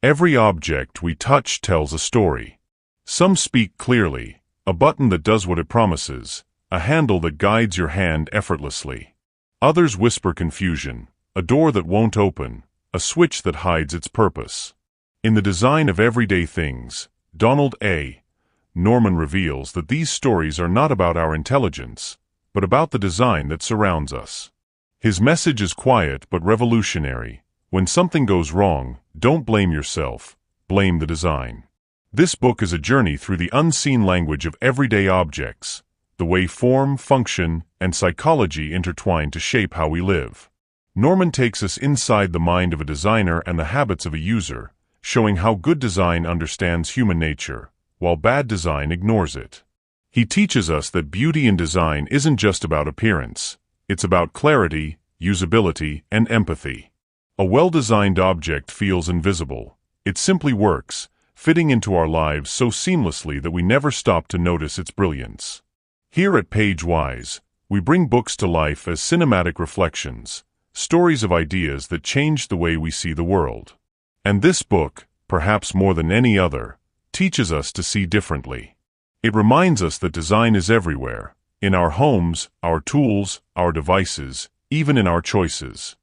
Every object we touch tells a story. Some speak clearly, a button that does what it promises, a handle that guides your hand effortlessly. Others whisper confusion, a door that won't open, a switch that hides its purpose. In the design of everyday things, Donald A. Norman reveals that these stories are not about our intelligence, but about the design that surrounds us. His message is quiet but revolutionary. When something goes wrong, don't blame yourself, blame the design. This book is a journey through the unseen language of everyday objects, the way form, function, and psychology intertwine to shape how we live. Norman takes us inside the mind of a designer and the habits of a user, showing how good design understands human nature, while bad design ignores it. He teaches us that beauty in design isn't just about appearance, it's about clarity, usability, and empathy. A well-designed object feels invisible. It simply works, fitting into our lives so seamlessly that we never stop to notice its brilliance. Here at PageWise, we bring books to life as cinematic reflections, stories of ideas that change the way we see the world. And this book, perhaps more than any other, teaches us to see differently. It reminds us that design is everywhere, in our homes, our tools, our devices, even in our choices.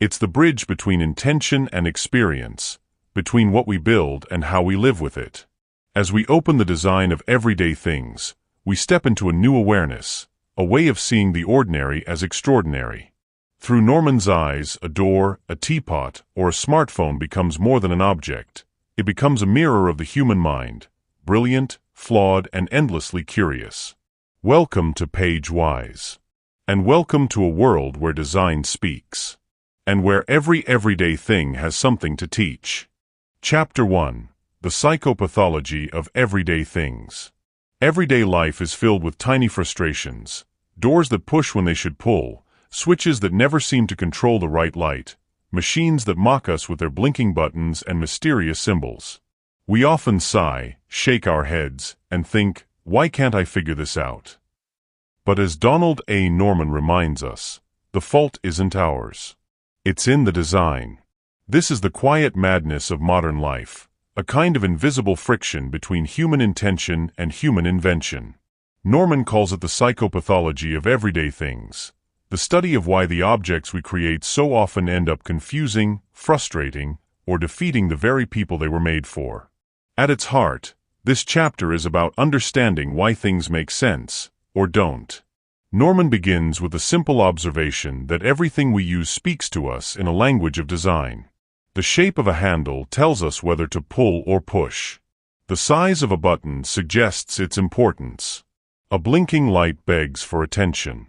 It's the bridge between intention and experience, between what we build and how we live with it. As we open the design of everyday things, we step into a new awareness, a way of seeing the ordinary as extraordinary. Through Norman's eyes, a door, a teapot, or a smartphone becomes more than an object. It becomes a mirror of the human mind, brilliant, flawed, and endlessly curious. Welcome to PageWise. And welcome to a world where design speaks. And where every everyday thing has something to teach. Chapter 1. The Psychopathology of Everyday Things. Everyday life is filled with tiny frustrations, doors that push when they should pull, switches that never seem to control the right light, machines that mock us with their blinking buttons and mysterious symbols. We often sigh, shake our heads, and think, why can't I figure this out? But as Donald A. Norman reminds us, the fault isn't ours. It's in the design. This is the quiet madness of modern life, a kind of invisible friction between human intention and human invention. Norman calls it the psychopathology of everyday things, the study of why the objects we create so often end up confusing, frustrating, or defeating the very people they were made for. At its heart, this chapter is about understanding why things make sense, or don't. Norman begins with a simple observation that everything we use speaks to us in a language of design. The shape of a handle tells us whether to pull or push. The size of a button suggests its importance. A blinking light begs for attention.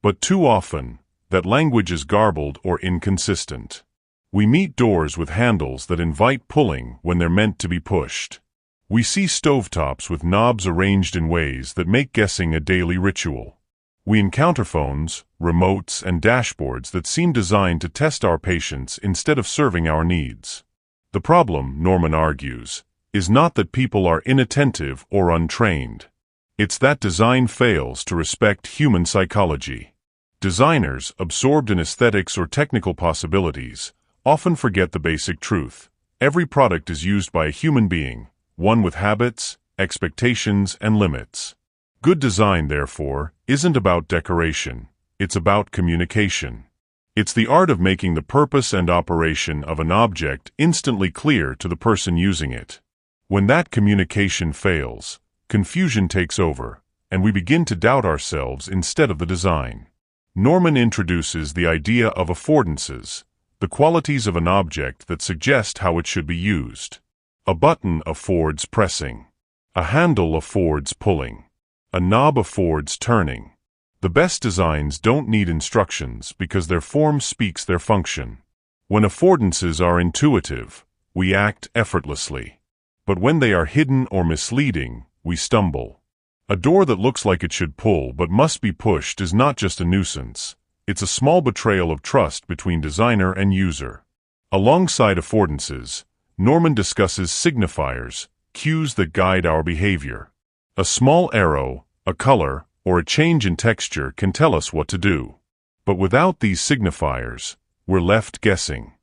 But too often, that language is garbled or inconsistent. We meet doors with handles that invite pulling when they're meant to be pushed. We see stovetops with knobs arranged in ways that make guessing a daily ritual. We encounter phones, remotes, and dashboards that seem designed to test our patience instead of serving our needs. The problem, Norman argues, is not that people are inattentive or untrained. It's that design fails to respect human psychology. Designers, absorbed in aesthetics or technical possibilities, often forget the basic truth. Every product is used by a human being, one with habits, expectations, and limits. Good design, therefore, isn't about decoration. It's about communication. It's the art of making the purpose and operation of an object instantly clear to the person using it. When that communication fails, confusion takes over, and we begin to doubt ourselves instead of the design. Norman introduces the idea of affordances, the qualities of an object that suggest how it should be used. A button affords pressing. A handle affords pulling. A knob affords turning. The best designs don't need instructions because their form speaks their function. When affordances are intuitive, we act effortlessly. But when they are hidden or misleading, we stumble. A door that looks like it should pull but must be pushed is not just a nuisance. It's a small betrayal of trust between designer and user. Alongside affordances, Norman discusses signifiers, cues that guide our behavior. A small arrow, a color, or a change in texture can tell us what to do. But without these signifiers, we're left guessing.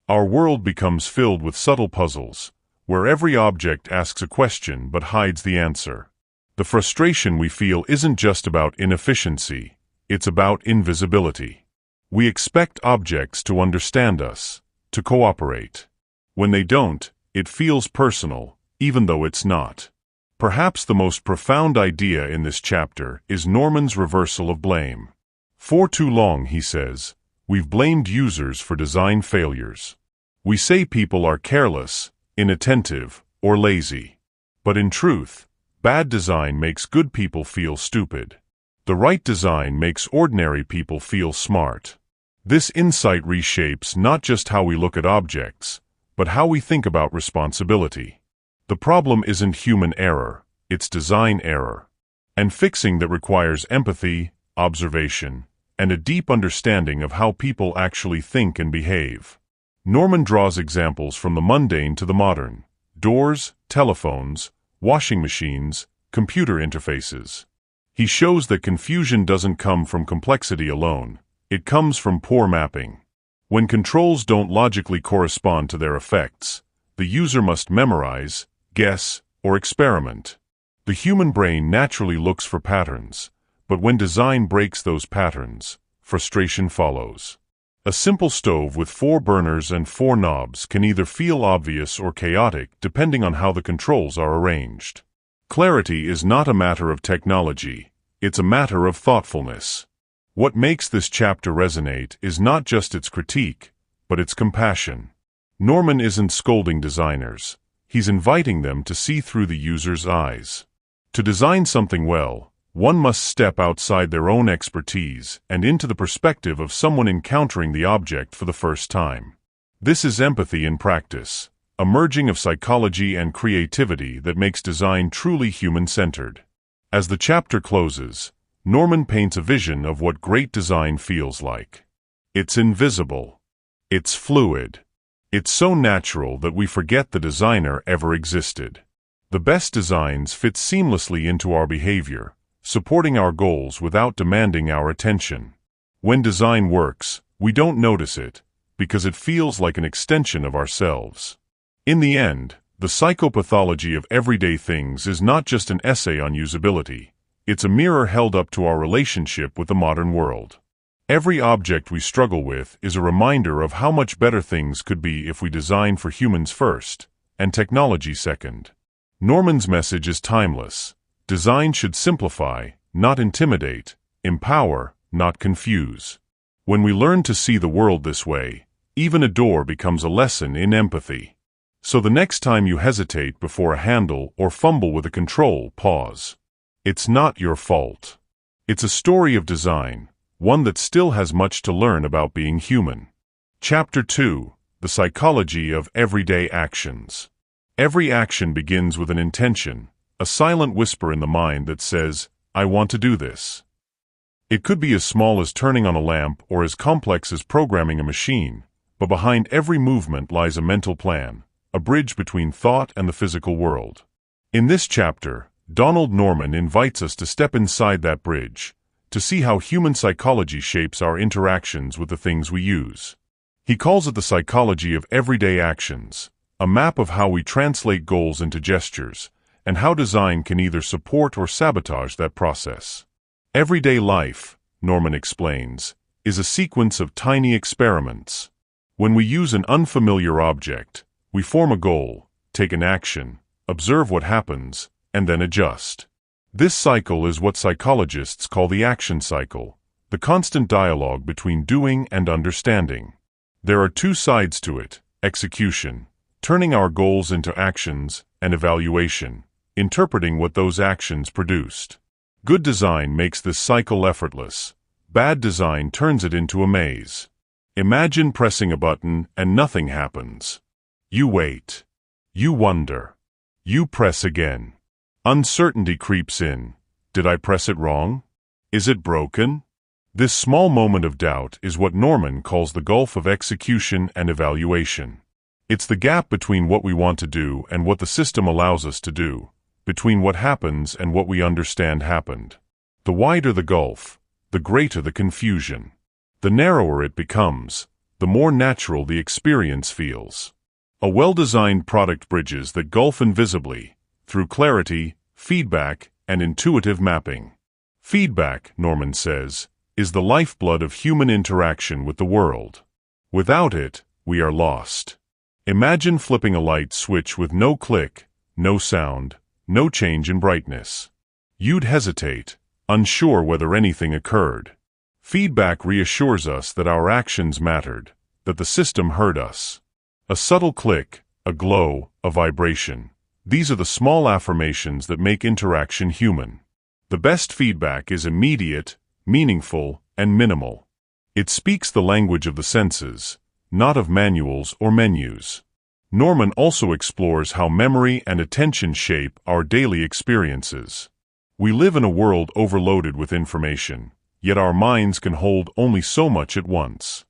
Our world becomes filled with subtle puzzles, where every object asks a question but hides the answer. The frustration we feel isn't just about inefficiency, it's about invisibility. We expect objects to understand us, to cooperate. When they don't, it feels personal, even though it's not. Perhaps the most profound idea in this chapter is Norman's reversal of blame. For too long, he says, we've blamed users for design failures. We say people are careless, inattentive, or lazy. But in truth, bad design makes good people feel stupid. The right design makes ordinary people feel smart. This insight reshapes not just how we look at objects, but how we think about responsibility. The problem isn't human error, it's design error. And fixing that requires empathy, observation, and a deep understanding of how people actually think and behave. Norman draws examples from the mundane to the modern: doors, telephones, washing machines, computer interfaces. He shows that confusion doesn't come from complexity alone, it comes from poor mapping. When controls don't logically correspond to their effects, the user must memorize, guess, or experiment. The human brain naturally looks for patterns, but when design breaks those patterns, frustration follows. A simple stove with 4 burners and 4 knobs can either feel obvious or chaotic depending on how the controls are arranged. Clarity is not a matter of technology, it's a matter of thoughtfulness. What makes this chapter resonate is not just its critique, but its compassion. Norman isn't scolding designers, he's inviting them to see through the user's eyes. To design something well, one must step outside their own expertise and into the perspective of someone encountering the object for the first time. This is empathy in practice, a merging of psychology and creativity that makes design truly human-centered. As the chapter closes, Norman paints a vision of what great design feels like. It's invisible. It's fluid. It's so natural that we forget the designer ever existed. The best designs fit seamlessly into our behavior, supporting our goals without demanding our attention. When design works, we don't notice it, because it feels like an extension of ourselves. In the end, the psychopathology of everyday things is not just an essay on usability, it's a mirror held up to our relationship with the modern world. Every object we struggle with is a reminder of how much better things could be if we designed for humans first, and technology second. Norman's message is timeless. Design should simplify, not intimidate, empower, not confuse. When we learn to see the world this way, even a door becomes a lesson in empathy. So the next time you hesitate before a handle or fumble with a control, pause. It's not your fault. It's a story of design, one that still has much to learn about being human. Chapter 2: The Psychology of Everyday Actions. Every action begins with an intention, a silent whisper in the mind that says, "I want to do this." It could be as small as turning on a lamp or as complex as programming a machine, but behind every movement lies a mental plan, a bridge between thought and the physical world. In this chapter, Donald Norman invites us to step inside that bridge, to see how human psychology shapes our interactions with the things we use. He calls it the psychology of everyday actions, a map of how we translate goals into gestures, and how design can either support or sabotage that process. Everyday life, Norman explains, is a sequence of tiny experiments. When we use an unfamiliar object, we form a goal, take an action, observe what happens, and then adjust. This cycle is what psychologists call the action cycle, the constant dialogue between doing and understanding. There are 2 sides to it: execution, turning our goals into actions, and evaluation, interpreting what those actions produced. Good design makes this cycle effortless. Bad design turns it into a maze. Imagine pressing a button and nothing happens. You wait. You wonder. You press again. Uncertainty creeps in. Did I press it wrong? Is it broken? This small moment of doubt is what Norman calls the gulf of execution and evaluation. It's the gap between what we want to do and what the system allows us to do, between what happens and what we understand happened. The wider the gulf, the greater the confusion. The narrower it becomes, the more natural the experience feels. A well-designed product bridges that gulf invisibly, through clarity, feedback, and intuitive mapping. Feedback, Norman says, is the lifeblood of human interaction with the world. Without it, we are lost. Imagine flipping a light switch with no click, no sound, no change in brightness. You'd hesitate, unsure whether anything occurred. Feedback reassures us that our actions mattered, that the system heard us. A subtle click, a glow, a vibration. These are the small affirmations that make interaction human. The best feedback is immediate, meaningful, and minimal. It speaks the language of the senses, not of manuals or menus. Norman also explores how memory and attention shape our daily experiences. We live in a world overloaded with information, yet our minds can hold only so much at once.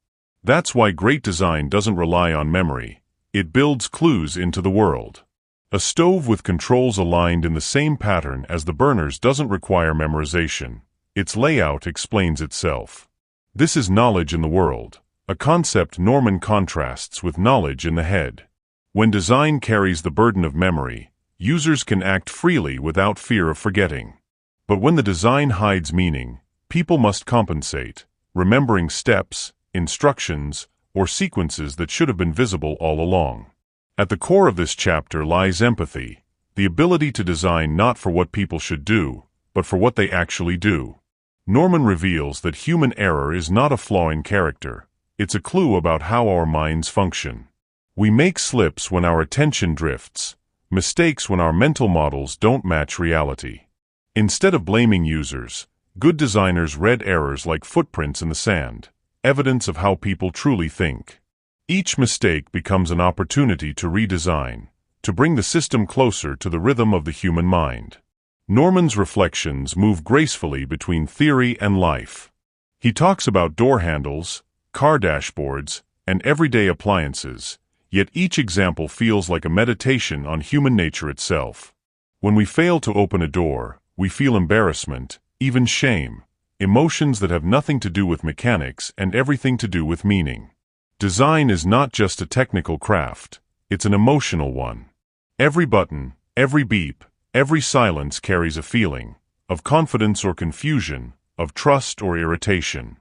That's why great design doesn't rely on memory. It builds clues into the world. A stove with controls aligned in the same pattern as the burners doesn't require memorization. Its layout explains itself. This is knowledge in the world, a concept Norman contrasts with knowledge in the head. When design carries the burden of memory, users can act freely without fear of forgetting. But when the design hides meaning, people must compensate, remembering steps, instructions, or sequences that should have been visible all along. At the core of this chapter lies empathy, the ability to design not for what people should do, but for what they actually do. Norman reveals that human error is not a flaw in character, it's a clue about how our minds function. We make slips when our attention drifts, mistakes when our mental models don't match reality. Instead of blaming users, good designers read errors like footprints in the sand, evidence of how people truly think. Each mistake becomes an opportunity to redesign, to bring the system closer to the rhythm of the human mind. Norman's reflections move gracefully between theory and life. He talks about door handles, car dashboards, and everyday appliances, yet each example feels like a meditation on human nature itself. When we fail to open a door, we feel embarrassment, even shame, emotions that have nothing to do with mechanics and everything to do with meaning. Design is not just a technical craft, it's an emotional one. Every button, every beep, every silence carries a feeling, of confidence or confusion, of trust or irritation.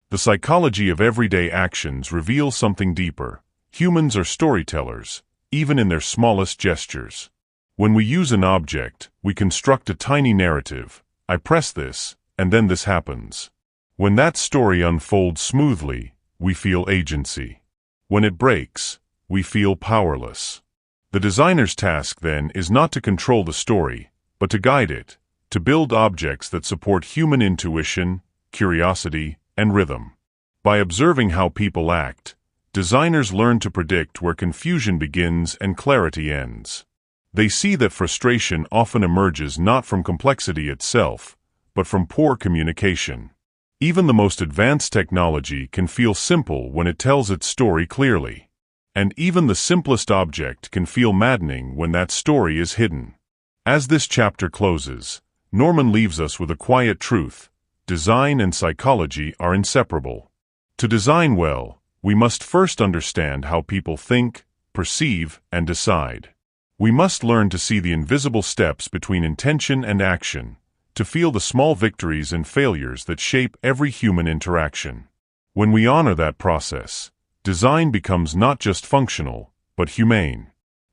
The psychology of everyday actions reveals something deeper. Humans are storytellers, even in their smallest gestures. When we use an object, we construct a tiny narrative. I press this, and then this happens. When that story unfolds smoothly, we feel agency. When it breaks, we feel powerless. The designer's task, then, is not to control the story, but to guide it, to build objects that support human intuition, curiosity, and rhythm. By observing how people act, designers learn to predict where confusion begins and clarity ends. They see that frustration often emerges not from complexity itself, but from poor communication. Even the most advanced technology can feel simple when it tells its story clearly. And even the simplest object can feel maddening when that story is hidden. As this chapter closes, Norman leaves us with a quiet truth: design and psychology are inseparable. To design well, we must first understand how people think, perceive, and decide. We must learn to see the invisible steps between intention and action, to feel the small victories and failures that shape every human interaction. When we honor that process, design becomes not just functional, but humane.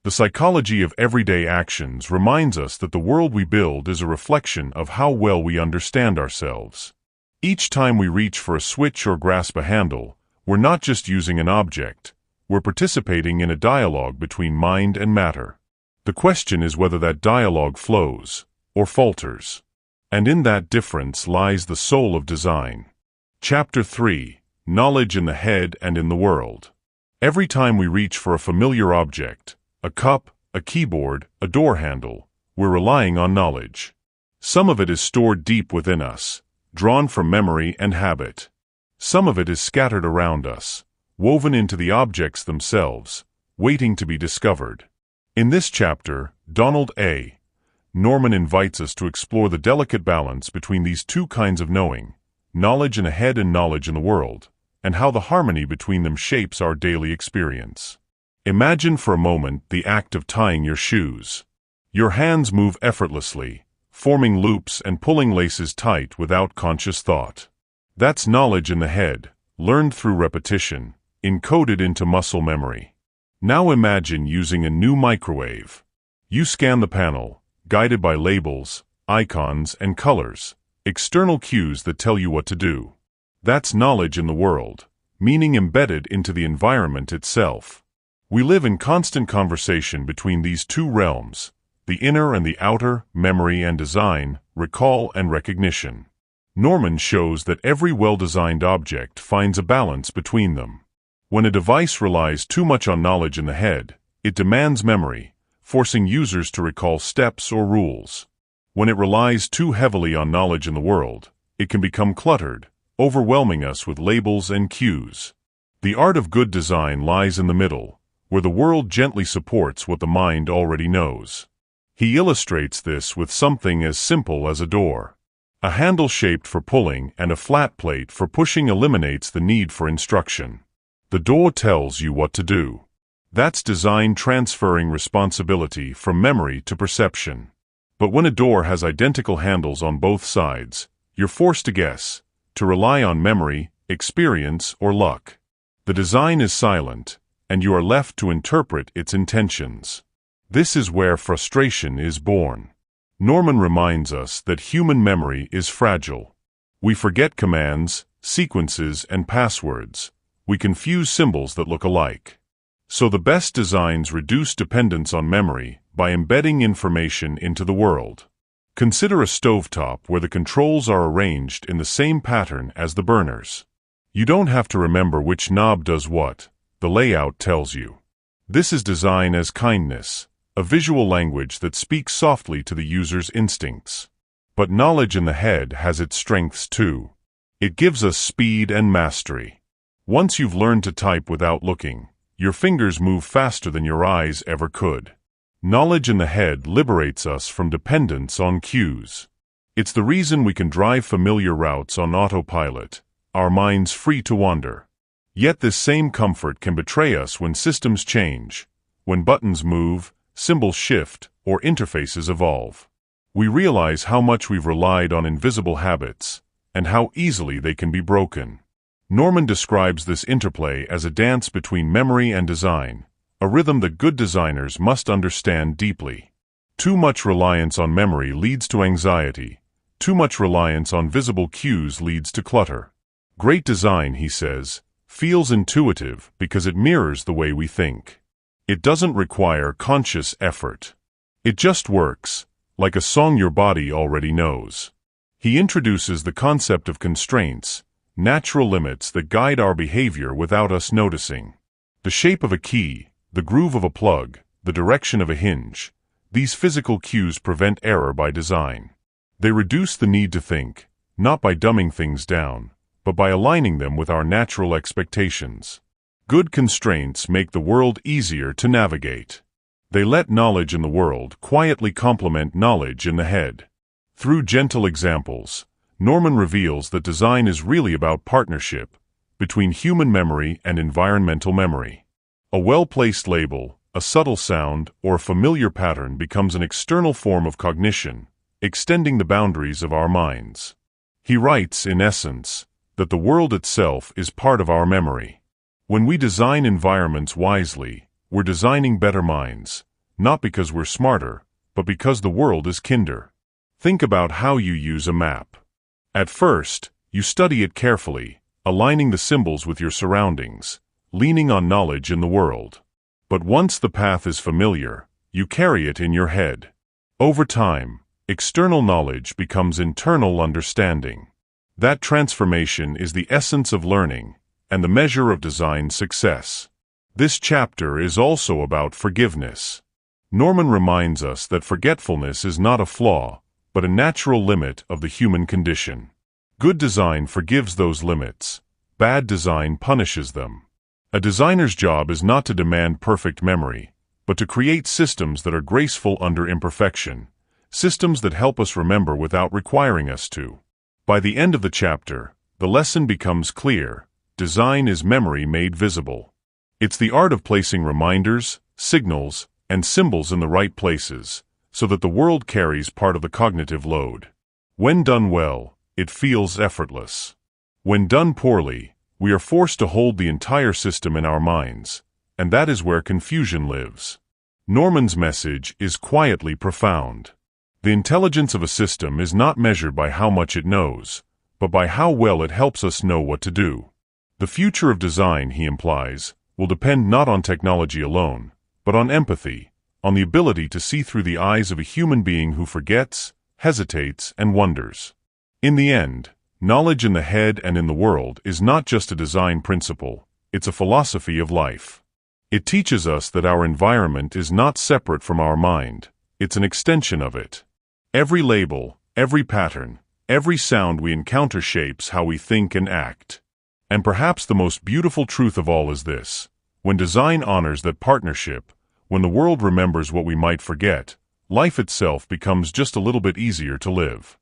The psychology of everyday actions reminds us that the world we build is a reflection of how well we understand ourselves. Each time we reach for a switch or grasp a handle, we're not just using an object, we're participating in a dialogue between mind and matter. The question is whether that dialogue flows, or falters. And in that difference lies the soul of design. Chapter 3: Knowledge in the Head and in the World. Every time we reach for a familiar object, a cup, a keyboard, a door handle, we're relying on knowledge. Some of it is stored deep within us, drawn from memory and habit. Some of it is scattered around us, woven into the objects themselves, waiting to be discovered. In this chapter, Donald A. Norman invites us to explore the delicate balance between these two kinds of knowing, knowledge in the head and knowledge in the world, and how the harmony between them shapes our daily experience. Imagine for a moment the act of tying your shoes. Your hands move effortlessly, forming loops and pulling laces tight without conscious thought. That's knowledge in the head, learned through repetition, encoded into muscle memory. Now imagine using a new microwave. You scan the panel, guided by labels, icons, and colors, external cues that tell you what to do. That's knowledge in the world, meaning embedded into the environment itself. We live in constant conversation between these two realms, the inner and the outer, memory and design, recall and recognition. Norman shows that every well-designed object finds a balance between them. When a device relies too much on knowledge in the head, it demands memory, forcing users to recall steps or rules. When it relies too heavily on knowledge in the world, it can become cluttered, overwhelming us with labels and cues. The art of good design lies in the middle, where the world gently supports what the mind already knows. He illustrates this with something as simple as a door. A handle shaped for pulling and a flat plate for pushing eliminates the need for instruction. The door tells you what to do. That's design transferring responsibility from memory to perception. But when a door has identical handles on both sides, you're forced to guess, to rely on memory, experience, or luck. The design is silent, and you are left to interpret its intentions. This is where frustration is born. Norman reminds us that human memory is fragile. We forget commands, sequences, and passwords. We confuse symbols that look alike. So the best designs reduce dependence on memory by embedding information into the world. Consider a stovetop where the controls are arranged in the same pattern as the burners. You don't have to remember which knob does what, the layout tells you. This is design as kindness, a visual language that speaks softly to the user's instincts. But knowledge in the head has its strengths too. It gives us speed and mastery. Once you've learned to type without looking, your fingers move faster than your eyes ever could. Knowledge in the head liberates us from dependence on cues. It's the reason we can drive familiar routes on autopilot, our minds free to wander. Yet this same comfort can betray us when systems change, when buttons move, symbols shift, or interfaces evolve. We realize how much we've relied on invisible habits, and how easily they can be broken. Norman describes this interplay as a dance between memory and design, a rhythm that good designers must understand deeply. Too much reliance on memory leads to anxiety. Too much reliance on visible cues leads to clutter. Great design, he says, feels intuitive because it mirrors the way we think. It doesn't require conscious effort. It just works, like a song your body already knows. He introduces the concept of constraints, natural limits that guide our behavior without us noticing. The shape of a key, the groove of a plug, the direction of a hinge, these physical cues prevent error by design. They reduce the need to think, not by dumbing things down, but by aligning them with our natural expectations. Good constraints make the world easier to navigate. They let knowledge in the world quietly complement knowledge in the head. Through gentle examples, Norman reveals that design is really about partnership between human memory and environmental memory. A well-placed label, a subtle sound, or a familiar pattern becomes an external form of cognition, extending the boundaries of our minds. He writes, in essence, that the world itself is part of our memory. When we design environments wisely, we're designing better minds, not because we're smarter, but because the world is kinder. Think about how you use a map. At first, you study it carefully, aligning the symbols with your surroundings, leaning on knowledge in the world. But once the path is familiar, you carry it in your head. Over time, external knowledge becomes internal understanding. That transformation is the essence of learning and the measure of design success. This chapter is also about forgiveness. Norman reminds us that forgetfulness is not a flaw, but a natural limit of the human condition. Good design forgives those limits. Bad design punishes them. A designer's job is not to demand perfect memory, but to create systems that are graceful under imperfection, systems that help us remember without requiring us to. By the end of the chapter, the lesson becomes clear: design is memory made visible. It's the art of placing reminders, signals, and symbols in the right places, so that the world carries part of the cognitive load. When done well, it feels effortless. When done poorly, we are forced to hold the entire system in our minds, and that is where confusion lives. Norman's message is quietly profound. The intelligence of a system is not measured by how much it knows, but by how well it helps us know what to do. The future of design, he implies, will depend not on technology alone, but on empathy, on the ability to see through the eyes of a human being who forgets, hesitates, and wonders. In the end, knowledge in the head and in the world is not just a design principle, it's a philosophy of life. It teaches us that our environment is not separate from our mind, it's an extension of it. Every label, every pattern, every sound we encounter shapes how we think and act. And perhaps the most beautiful truth of all is this: when design honors that partnership, when the world remembers what we might forget, life itself becomes just a little bit easier to live.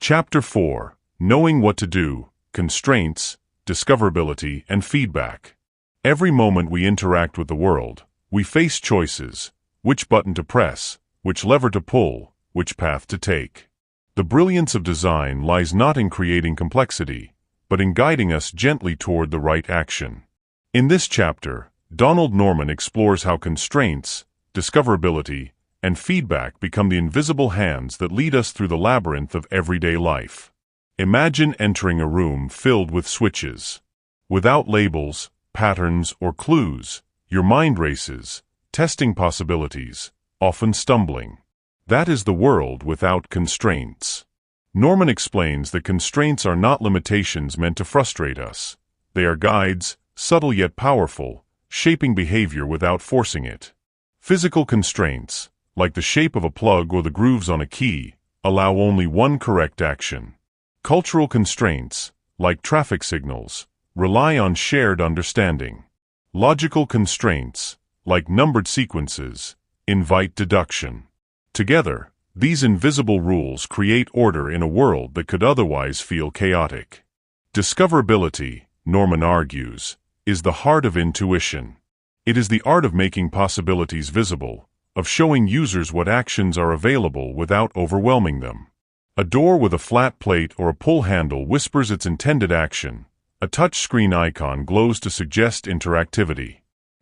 Chapter 4: Knowing What to Do, Constraints, Discoverability, and Feedback. Every moment we interact with the world, we face choices: which button to press, which lever to pull, which path to take. The brilliance of design lies not in creating complexity, but in guiding us gently toward the right action. In this chapter, Donald Norman explores how constraints, discoverability, and feedback become the invisible hands that lead us through the labyrinth of everyday life. Imagine entering a room filled with switches. Without labels, patterns, or clues, your mind races, testing possibilities, often stumbling. That is the world without constraints. Norman explains that constraints are not limitations meant to frustrate us. They are guides, subtle yet powerful, shaping behavior without forcing it. Physical constraints, like the shape of a plug or the grooves on a key, allow only one correct action. Cultural constraints, like traffic signals, rely on shared understanding. Logical constraints, like numbered sequences, invite deduction. Together, these invisible rules create order in a world that could otherwise feel chaotic. Discoverability, Norman argues, is the heart of intuition. It is the art of making possibilities visible, of showing users what actions are available without overwhelming them. A door with a flat plate or a pull handle whispers its intended action. A touchscreen icon glows to suggest interactivity.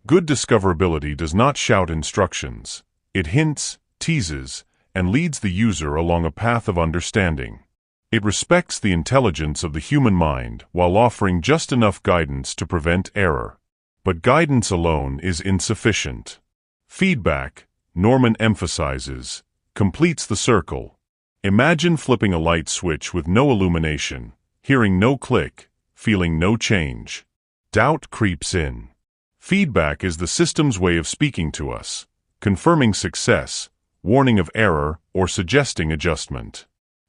Good discoverability does not shout instructions. It hints, teases, and leads the user along a path of understanding. It respects the intelligence of the human mind while offering just enough guidance to prevent error. But guidance alone is insufficient. Feedback, Norman emphasizes, completes the circle. Imagine flipping a light switch with no illumination, hearing no click, feeling no change. Doubt creeps in. Feedback is the system's way of speaking to us, confirming success, warning of error, or suggesting adjustment.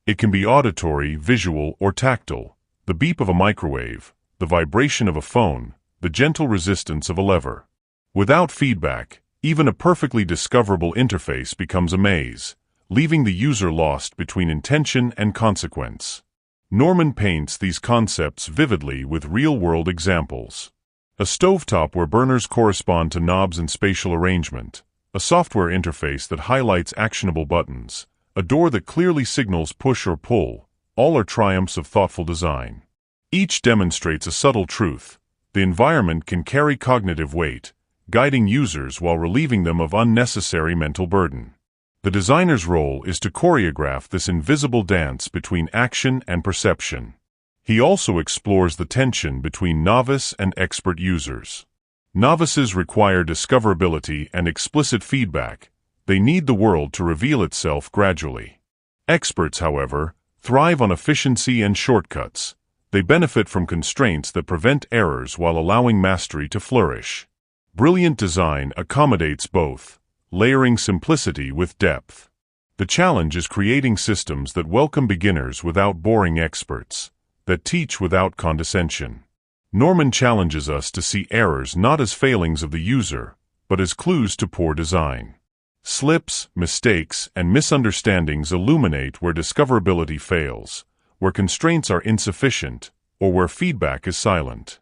It can be auditory, visual, or tactile: the beep of a microwave, the vibration of a phone, the gentle resistance of a lever. Without feedback, even a perfectly discoverable interface becomes a maze, leaving the user lost between intention and consequence. Norman paints these concepts vividly with real-world examples. A stovetop where burners correspond to knobs and spatial arrangement, a software interface that highlights actionable buttons, a door that clearly signals push or pull, all are triumphs of thoughtful design. Each demonstrates a subtle truth: the environment can carry cognitive weight, guiding users while relieving them of unnecessary mental burden. The designer's role is to choreograph this invisible dance between action and perception. He also explores the tension between novice and expert users. Novices require discoverability and explicit feedback. They need the world to reveal itself gradually. Experts, however, thrive on efficiency and shortcuts. They benefit from constraints that prevent errors while allowing mastery to flourish. Brilliant design accommodates both, layering simplicity with depth. The challenge is creating systems that welcome beginners without boring experts, that teach without condescension. Norman challenges us to see errors not as failings of the user, but as clues to poor design. Slips, mistakes, and misunderstandings illuminate where discoverability fails, where constraints are insufficient, or where feedback is silent.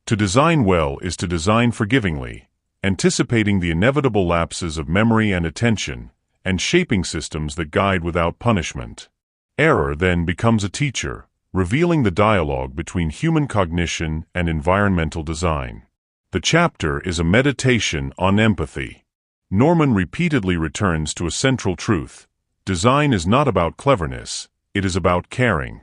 To design well is to design forgivingly, anticipating the inevitable lapses of memory and attention, and shaping systems that guide without punishment. Error then becomes a teacher, revealing the dialogue between human cognition and environmental design. The chapter is a meditation on empathy. Norman repeatedly returns to a central truth: design is not about cleverness, it is about caring.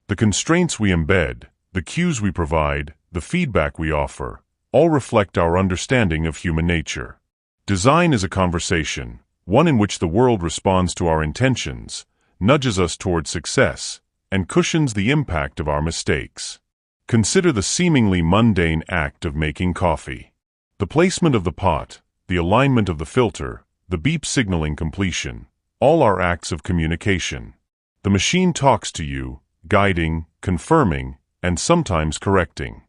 The constraints we embed, the cues we provide, the feedback we offer, all reflect our understanding of human nature. Design is a conversation, one in which the world responds to our intentions, nudges us toward success, and cushions the impact of our mistakes. Consider the seemingly mundane act of making coffee. The placement of the pot, the alignment of the filter, the beep signaling completion, all are acts of communication. The machine talks to you, guiding, confirming, and sometimes correcting.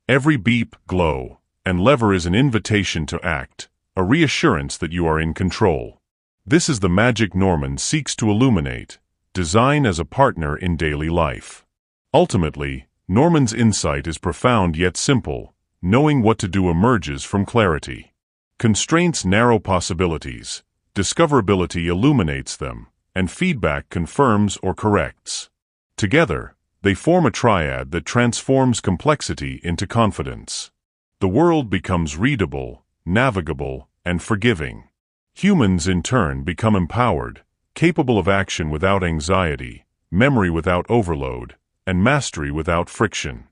Every beep, glow, and lever is an invitation to act, a reassurance that you are in control. This is the magic Norman seeks to illuminate: design as a partner in daily life. Ultimately, Norman's insight is profound yet simple: knowing what to do emerges from clarity. Constraints narrow possibilities, discoverability illuminates them, and feedback confirms or corrects. Together, they form a triad that transforms complexity into confidence. The world becomes readable, navigable, and forgiving. Humans, in turn, become empowered, capable of action without anxiety, memory without overload, and mastery without friction.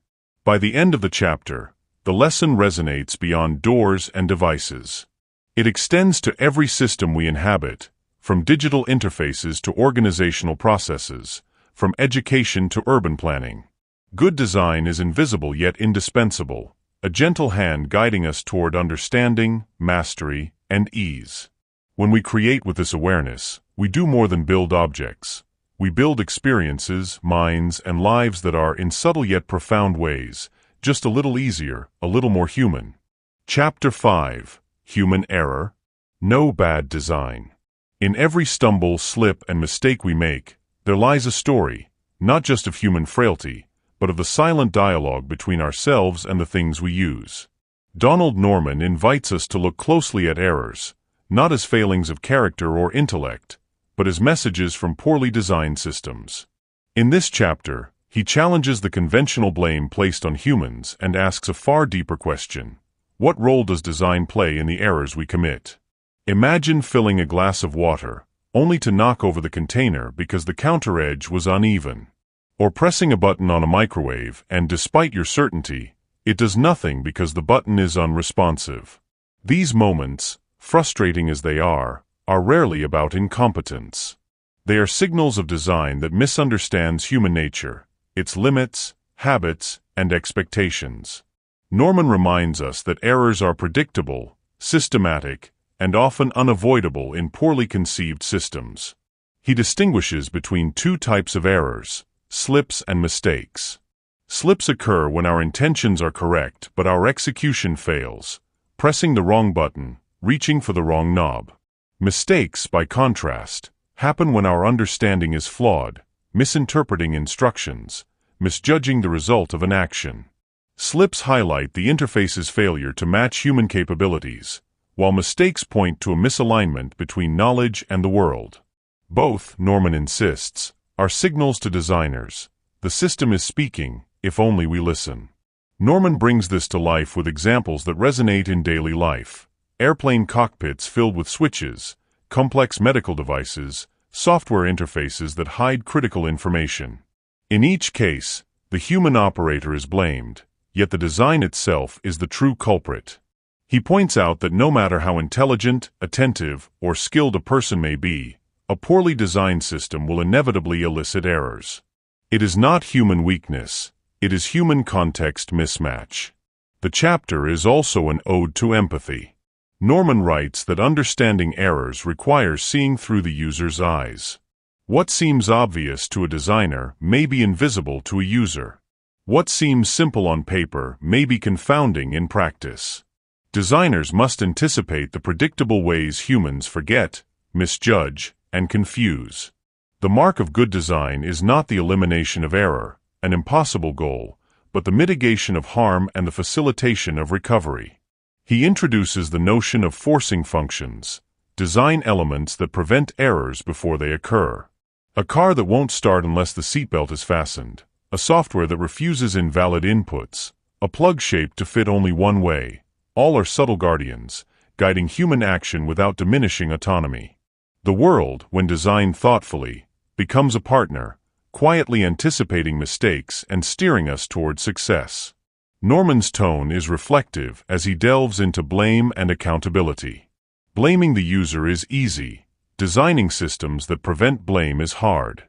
By the end of the chapter, the lesson resonates beyond doors and devices. It extends to every system we inhabit, from digital interfaces to organizational processes, from education to urban planning. Good design is invisible yet indispensable, a gentle hand guiding us toward understanding, mastery, and ease. When we create with this awareness, we do more than build objects. We build experiences, minds, and lives that are, in subtle yet profound ways, just a little easier, a little more human. Chapter 5: Human Error. No bad design. In every stumble, slip, and mistake we make, there lies a story, not just of human frailty, but of the silent dialogue between ourselves and the things we use. Donald Norman invites us to look closely at errors, not as failings of character or intellect, but as messages from poorly designed systems. In this chapter, he challenges the conventional blame placed on humans and asks a far deeper question: what role does design play in the errors we commit? Imagine filling a glass of water, only to knock over the container because the counter edge was uneven. Or pressing a button on a microwave and, despite your certainty, it does nothing because the button is unresponsive. These moments, frustrating as they are rarely about incompetence. They are signals of design that misunderstands human nature, its limits, habits, and expectations. Norman reminds us that errors are predictable, systematic, and often unavoidable in poorly conceived systems. He distinguishes between two types of errors: slips and mistakes. Slips occur when our intentions are correct but our execution fails, pressing the wrong button, reaching for the wrong knob. Mistakes, by contrast, happen when our understanding is flawed, misinterpreting instructions, misjudging the result of an action. Slips highlight the interface's failure to match human capabilities, while mistakes point to a misalignment between knowledge and the world. Both, Norman insists, are signals to designers. The system is speaking, if only we listen. Norman brings this to life with examples that resonate in daily life: airplane cockpits filled with switches, complex medical devices, software interfaces that hide critical information. In each case, the human operator is blamed, yet the design itself is the true culprit. He points out that no matter how intelligent, attentive, or skilled a person may be, a poorly designed system will inevitably elicit errors. It is not human weakness, it is human context mismatch. The chapter is also an ode to empathy. Norman writes that understanding errors requires seeing through the user's eyes. What seems obvious to a designer may be invisible to a user. What seems simple on paper may be confounding in practice. Designers must anticipate the predictable ways humans forget, misjudge, and confuse. The mark of good design is not the elimination of error, an impossible goal, but the mitigation of harm and the facilitation of recovery. He introduces the notion of forcing functions, design elements that prevent errors before they occur. A car that won't start unless the seatbelt is fastened, a software that refuses invalid inputs, a plug shaped to fit only one way, all are subtle guardians, guiding human action without diminishing autonomy. The world, when designed thoughtfully, becomes a partner, quietly anticipating mistakes and steering us toward success. Norman's tone is reflective as he delves into blame and accountability. Blaming the user is easy. Designing systems that prevent blame is hard.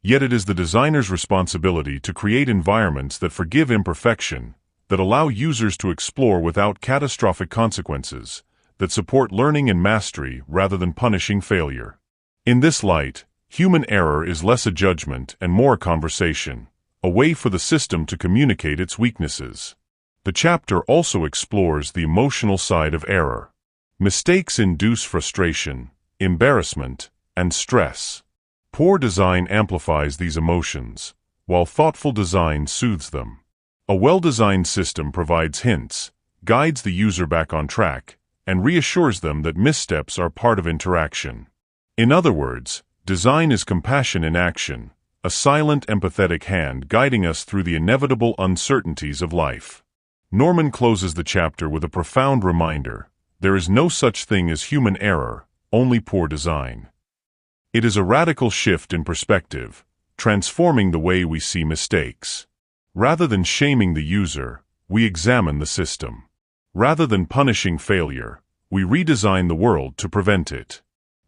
Yet it is the designer's responsibility to create environments that forgive imperfection, that allow users to explore without catastrophic consequences, that support learning and mastery rather than punishing failure. In this light, human error is less a judgment and more a conversation, a way for the system to communicate its weaknesses. The chapter also explores the emotional side of error. Mistakes induce frustration, embarrassment, and stress. Poor design amplifies these emotions, while thoughtful design soothes them. A well-designed system provides hints, guides the user back on track, and reassures them that missteps are part of interaction. In other words, design is compassion in action, a silent, empathetic hand guiding us through the inevitable uncertainties of life. Norman closes the chapter with a profound reminder: there is no such thing as human error, only poor design. It is a radical shift in perspective, transforming the way we see mistakes. Rather than shaming the user, we examine the system. Rather than punishing failure, we redesign the world to prevent it.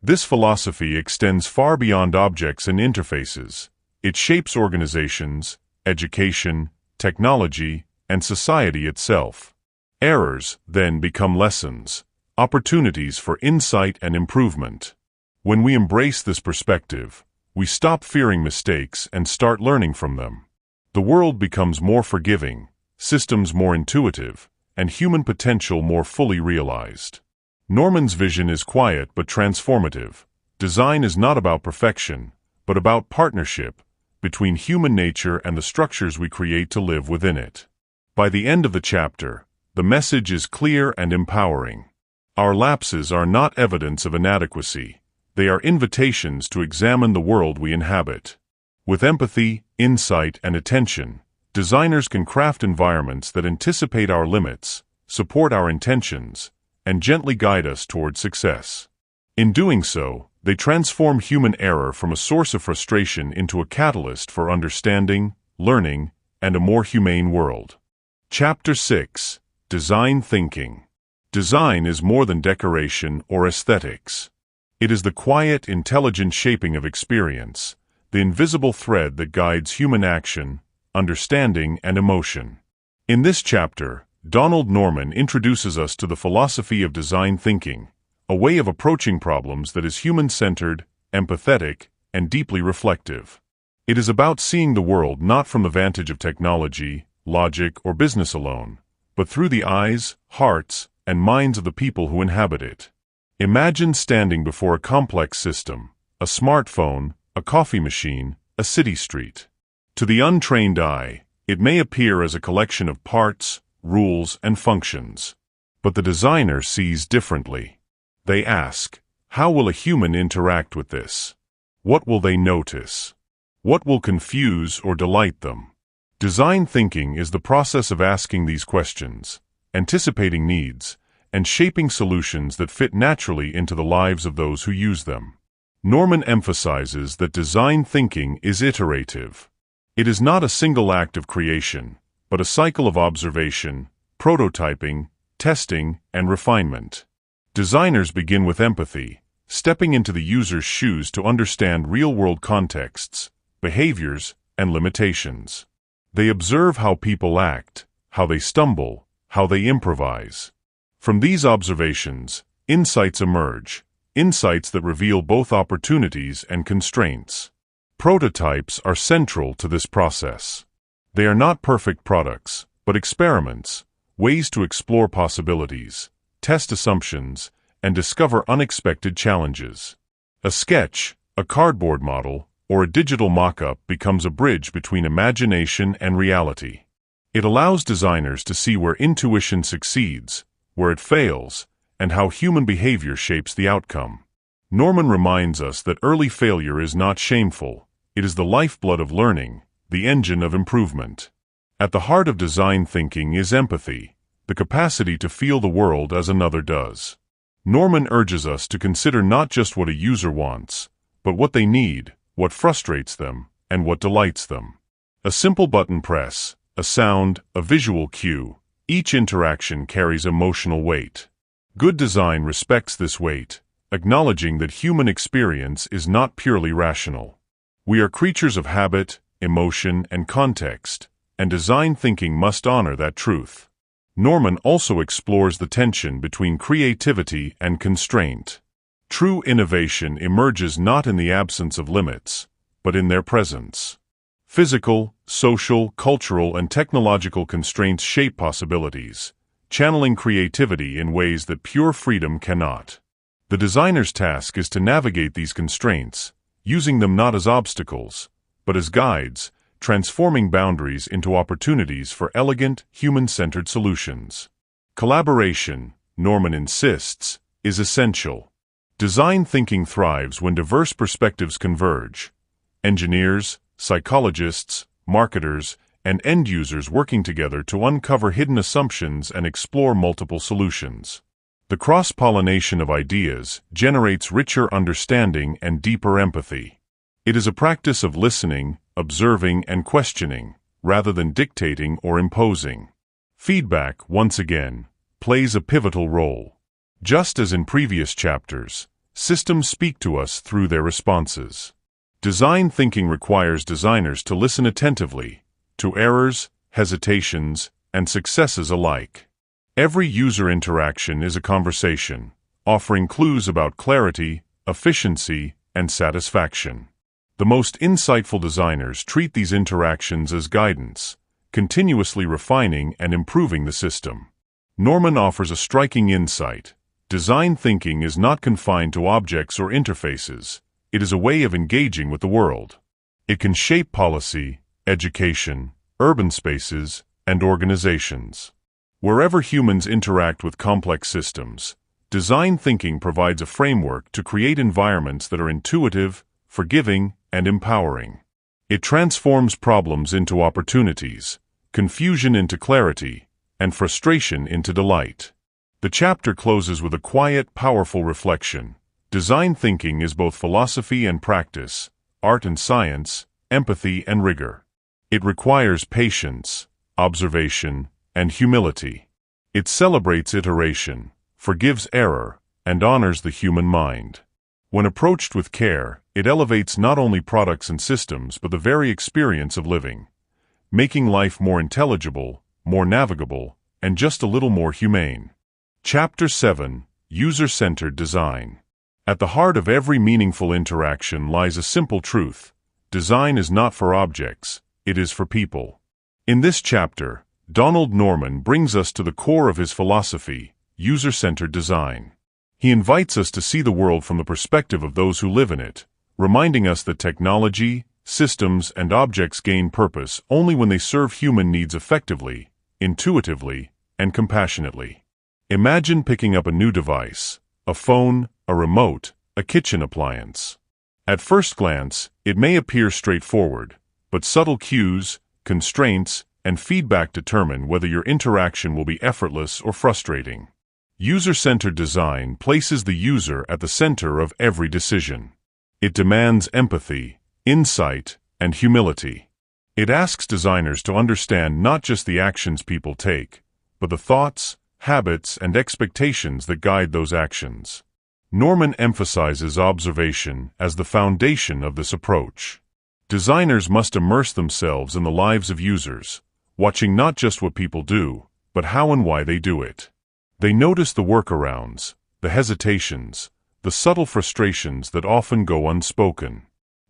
This philosophy extends far beyond objects and interfaces. It shapes organizations, education, technology, and society itself. Errors, then, become lessons, opportunities for insight and improvement. When we embrace this perspective, we stop fearing mistakes and start learning from them. The world becomes more forgiving, systems more intuitive, and human potential more fully realized. Norman's vision is quiet but transformative. Design is not about perfection, but about partnership between human nature and the structures we create to live within it. By the end of the chapter, the message is clear and empowering. Our lapses are not evidence of inadequacy. They are invitations to examine the world we inhabit. With empathy, insight, and attention, designers can craft environments that anticipate our limits, support our intentions, and gently guide us toward success. In doing so, they transform human error from a source of frustration into a catalyst for understanding, learning, and a more humane world. Chapter 6: Design Thinking. Design is more than decoration or aesthetics. It is the quiet, intelligent shaping of experience, the invisible thread that guides human action, understanding, and emotion. In this chapter, Donald Norman introduces us to the philosophy of design thinking, a way of approaching problems that is human-centered, empathetic, and deeply reflective. It is about seeing the world not from the vantage of technology, logic, or business alone, but through the eyes, hearts, and minds of the people who inhabit it. Imagine standing before a complex system, a smartphone, a coffee machine, a city street. To the untrained eye, it may appear as a collection of parts, rules, and functions. But the designer sees differently. They ask, how will a human interact with this? What will they notice? What will confuse or delight them? Design thinking is the process of asking these questions, anticipating needs, and shaping solutions that fit naturally into the lives of those who use them. Norman emphasizes that design thinking is iterative. It is not a single act of creation, but a cycle of observation, prototyping, testing, and refinement. Designers begin with empathy, stepping into the user's shoes to understand real-world contexts, behaviors, and limitations. They observe how people act, how they stumble, how they improvise. From these observations, insights emerge, insights that reveal both opportunities and constraints. Prototypes are central to this process. They are not perfect products, but experiments, ways to explore possibilities, test assumptions, and discover unexpected challenges. A sketch, a cardboard model, or a digital mock-up becomes a bridge between imagination and reality. It allows designers to see where intuition succeeds, where it fails, and how human behavior shapes the outcome. Norman reminds us that early failure is not shameful. It is the lifeblood of learning, the engine of improvement. At the heart of design thinking is empathy, the capacity to feel the world as another does. Norman urges us to consider not just what a user wants, but what they need, what frustrates them, and what delights them. A simple button press, a sound, a visual cue, each interaction carries emotional weight. Good design respects this weight, acknowledging that human experience is not purely rational. We are creatures of habit, emotion, and context, and design thinking must honor that truth. Norman also explores the tension between creativity and constraint. True innovation emerges not in the absence of limits, but in their presence. Physical, social, cultural, and technological constraints shape possibilities, channeling creativity in ways that pure freedom cannot. The designer's task is to navigate these constraints, using them not as obstacles, but as guides, transforming boundaries into opportunities for elegant, human-centered solutions. Collaboration, Norman insists, is essential. Design thinking thrives when diverse perspectives converge. Engineers, psychologists, marketers, and end users working together to uncover hidden assumptions and explore multiple solutions. The cross-pollination of ideas generates richer understanding and deeper empathy. It is a practice of listening, observing, and questioning, rather than dictating or imposing. Feedback, once again, plays a pivotal role. Just as in previous chapters, systems speak to us through their responses. Design thinking requires designers to listen attentively to errors, hesitations, and successes alike. Every user interaction is a conversation, offering clues about clarity, efficiency, and satisfaction. The most insightful designers treat these interactions as guidance, continuously refining and improving the system. Norman offers a striking insight. Design thinking is not confined to objects or interfaces. It is a way of engaging with the world. It can shape policy, education, urban spaces, and organizations. Wherever humans interact with complex systems, design thinking provides a framework to create environments that are intuitive, forgiving, and empowering. It transforms problems into opportunities, confusion into clarity, and frustration into delight. The chapter closes with a quiet, powerful reflection. Design thinking is both philosophy and practice, art and science, empathy and rigor. It requires patience, observation, and humility. It celebrates iteration, forgives error, and honors the human mind. When approached with care, it elevates not only products and systems but the very experience of living, making life more intelligible, more navigable, and just a little more humane. Chapter 7: User-Centered Design. At the heart of every meaningful interaction lies a simple truth: design is not for objects, it is for people. In this chapter, Donald Norman brings us to the core of his philosophy, user-centered design. He invites us to see the world from the perspective of those who live in it, reminding us that technology, systems, and objects gain purpose only when they serve human needs effectively, intuitively, and compassionately. Imagine picking up a new device, a phone, a remote, a kitchen appliance. At first glance, it may appear straightforward, but subtle cues, constraints, and feedback determine whether your interaction will be effortless or frustrating. User-centered design places the user at the center of every decision. It demands empathy, insight, and humility. It asks designers to understand not just the actions people take, but the thoughts, habits, and expectations that guide those actions. Norman emphasizes observation as the foundation of this approach. Designers must immerse themselves in the lives of users, watching not just what people do, but how and why they do it. They notice the workarounds, the hesitations, the subtle frustrations that often go unspoken.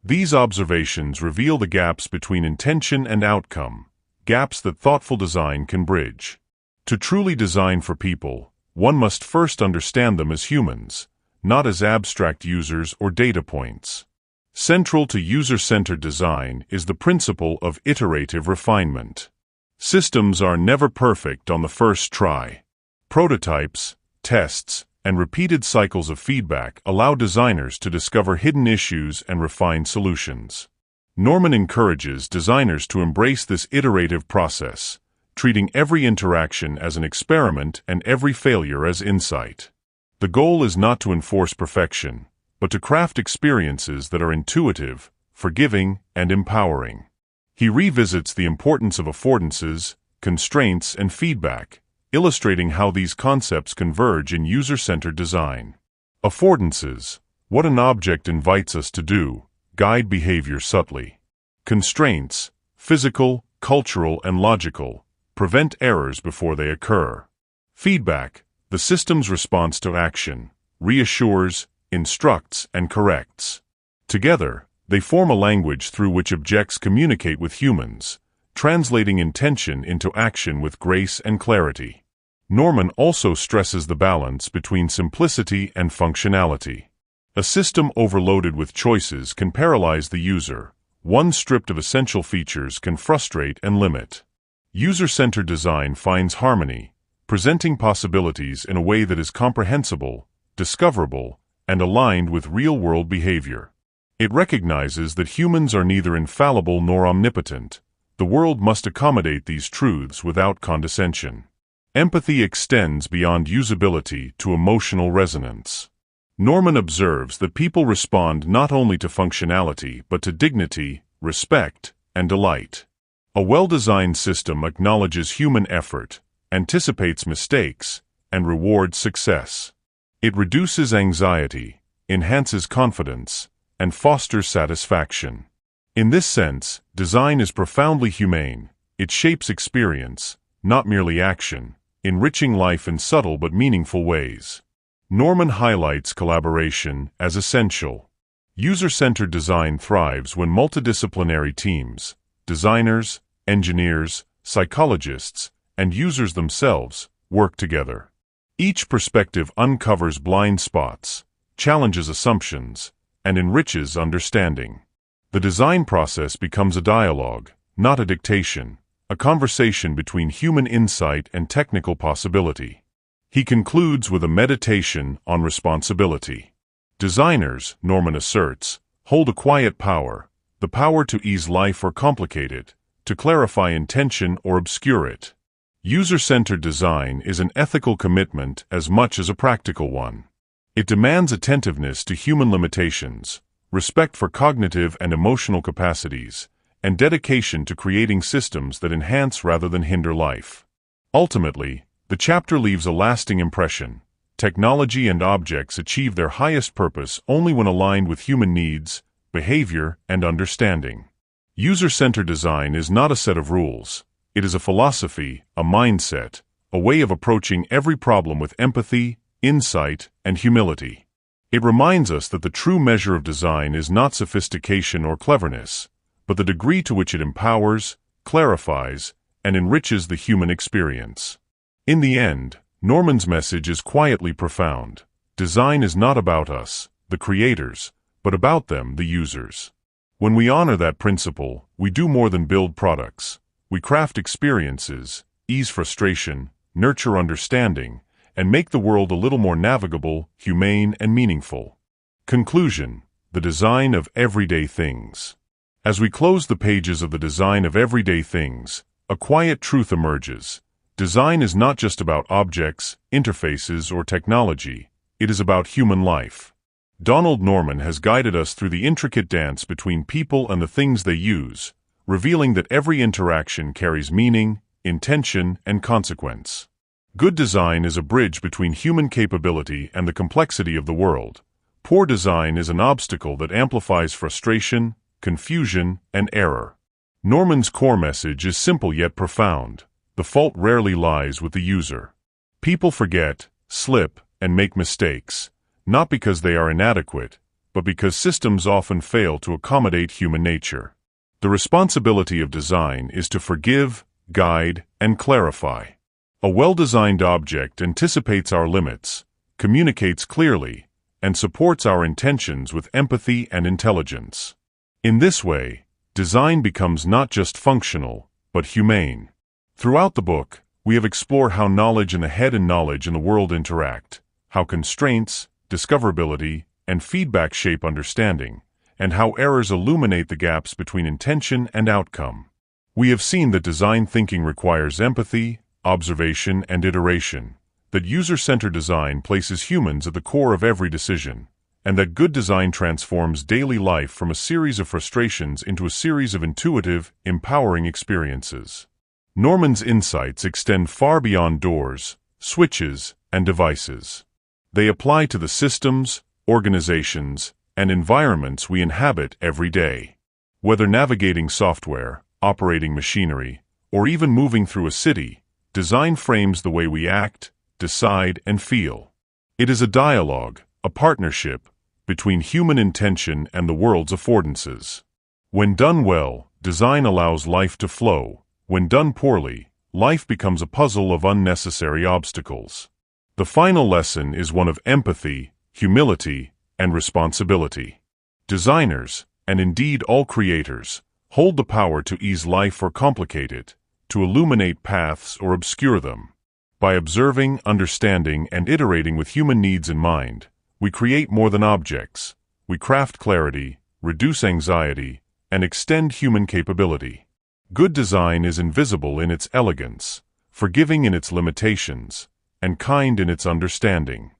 These observations reveal the gaps between intention and outcome, gaps that thoughtful design can bridge. To truly design for people, one must first understand them as humans, not as abstract users or data points. Central to user-centered design is the principle of iterative refinement. Systems are never perfect on the first try. Prototypes, tests, and repeated cycles of feedback allow designers to discover hidden issues and refine solutions. Norman encourages designers to embrace this iterative process, treating every interaction as an experiment and every failure as insight. The goal is not to enforce perfection, but to craft experiences that are intuitive, forgiving, and empowering. He revisits the importance of affordances, constraints, and feedback, illustrating how these concepts converge in user-centered design. Affordances, what an object invites us to do, guide behavior subtly. Constraints, physical, cultural, and logical, prevent errors before they occur. Feedback, the system's response to action, reassures, instructs, and corrects. Together, they form a language through which objects communicate with humans, translating intention into action with grace and clarity. Norman also stresses the balance between simplicity and functionality. A system overloaded with choices can paralyze the user. One stripped of essential features can frustrate and limit. User-centered design finds harmony, presenting possibilities in a way that is comprehensible, discoverable, and aligned with real-world behavior. It recognizes that humans are neither infallible nor omnipotent. The world must accommodate these truths without condescension. Empathy extends beyond usability to emotional resonance. Norman observes that people respond not only to functionality but to dignity, respect, and delight. A well-designed system acknowledges human effort, anticipates mistakes, and rewards success. It reduces anxiety, enhances confidence, and fosters satisfaction. In this sense, design is profoundly humane. It shapes experience, not merely action, enriching life in subtle but meaningful ways. Norman highlights collaboration as essential. User-centered design thrives when multidisciplinary teams, designers, engineers, psychologists, and users themselves work together. Each perspective uncovers blind spots, challenges assumptions, and enriches understanding. The design process becomes a dialogue, not a dictation, a conversation between human insight and technical possibility. He concludes with a meditation on responsibility. Designers, Norman asserts, hold a quiet power, the power to ease life or complicate it, to clarify intention or obscure it. User-centered design is an ethical commitment as much as a practical one. It demands attentiveness to human limitations, respect for cognitive and emotional capacities, and dedication to creating systems that enhance rather than hinder life. Ultimately, the chapter leaves a lasting impression. Technology and objects achieve their highest purpose only when aligned with human needs, behavior, and understanding. User-centered design is not a set of rules. It is a philosophy, a mindset, a way of approaching every problem with empathy, insight, and humility. It reminds us that the true measure of design is not sophistication or cleverness, but the degree to which it empowers, clarifies, and enriches the human experience. In the end, Norman's message is quietly profound. Design is not about us, the creators, but about them, the users. When we honor that principle, we do more than build products. We craft experiences, ease frustration, nurture understanding, and make the world a little more navigable, humane, and meaningful. Conclusion: the design of everyday things. As we close the pages of the design of everyday things, a quiet truth emerges. Design is not just about objects, interfaces, or technology. It is about human life. Donald Norman has guided us through the intricate dance between people and the things they use, revealing that every interaction carries meaning, intention, and consequence. Good design is a bridge between human capability and the complexity of the world. Poor design is an obstacle that amplifies frustration, confusion, and error. Norman's core message is simple yet profound. The fault rarely lies with the user. People forget, slip, and make mistakes, not because they are inadequate, but because systems often fail to accommodate human nature. The responsibility of design is to forgive, guide, and clarify. A well-designed object anticipates our limits, communicates clearly, and supports our intentions with empathy and intelligence. In this way, design becomes not just functional, but humane. Throughout the book, We have explored how knowledge in the head and knowledge in the world interact, how constraints, discoverability, and feedback shape understanding, and how errors illuminate the gaps between intention and outcome. We have seen that design thinking requires empathy, observation, and iteration, that user-centered design places humans at the core of every decision, and that good design transforms daily life from a series of frustrations into a series of intuitive, empowering experiences. Norman's insights extend far beyond doors, switches, and devices. They apply to the systems, organizations, and environments we inhabit every day. Whether navigating software, operating machinery, or even moving through a city, design frames the way we act, decide, and feel. It is a dialogue, a partnership, between human intention and the world's affordances. When done well, design allows life to flow. When done poorly, life becomes a puzzle of unnecessary obstacles. The final lesson is one of empathy, humility, and responsibility. Designers, and indeed all creators, hold the power to ease life or complicate it, to illuminate paths or obscure them. By observing, understanding, and iterating with human needs in mind, we create more than objects. We craft clarity, reduce anxiety, and extend human capability. Good design is invisible in its elegance, forgiving in its limitations, and kind in its understanding.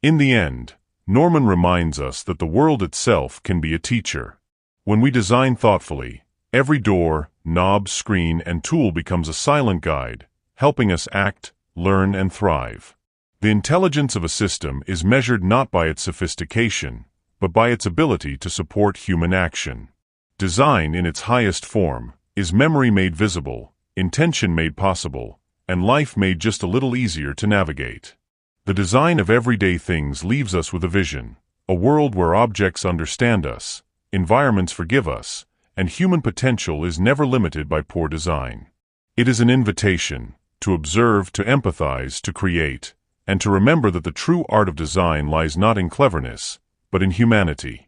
In the end, Norman reminds us that the world itself can be a teacher. When we design thoughtfully, every door, knob, screen, and tool becomes a silent guide, helping us act, learn, and thrive. The intelligence of a system is measured not by its sophistication, but by its ability to support human action. Design, in its highest form, is memory made visible, intention made possible, and life made just a little easier to navigate. The design of everyday things leaves us with a vision, a world where objects understand us, environments forgive us, and human potential is never limited by poor design. It is an invitation to observe, to empathize, to create, and to remember that the true art of design lies not in cleverness, but in humanity.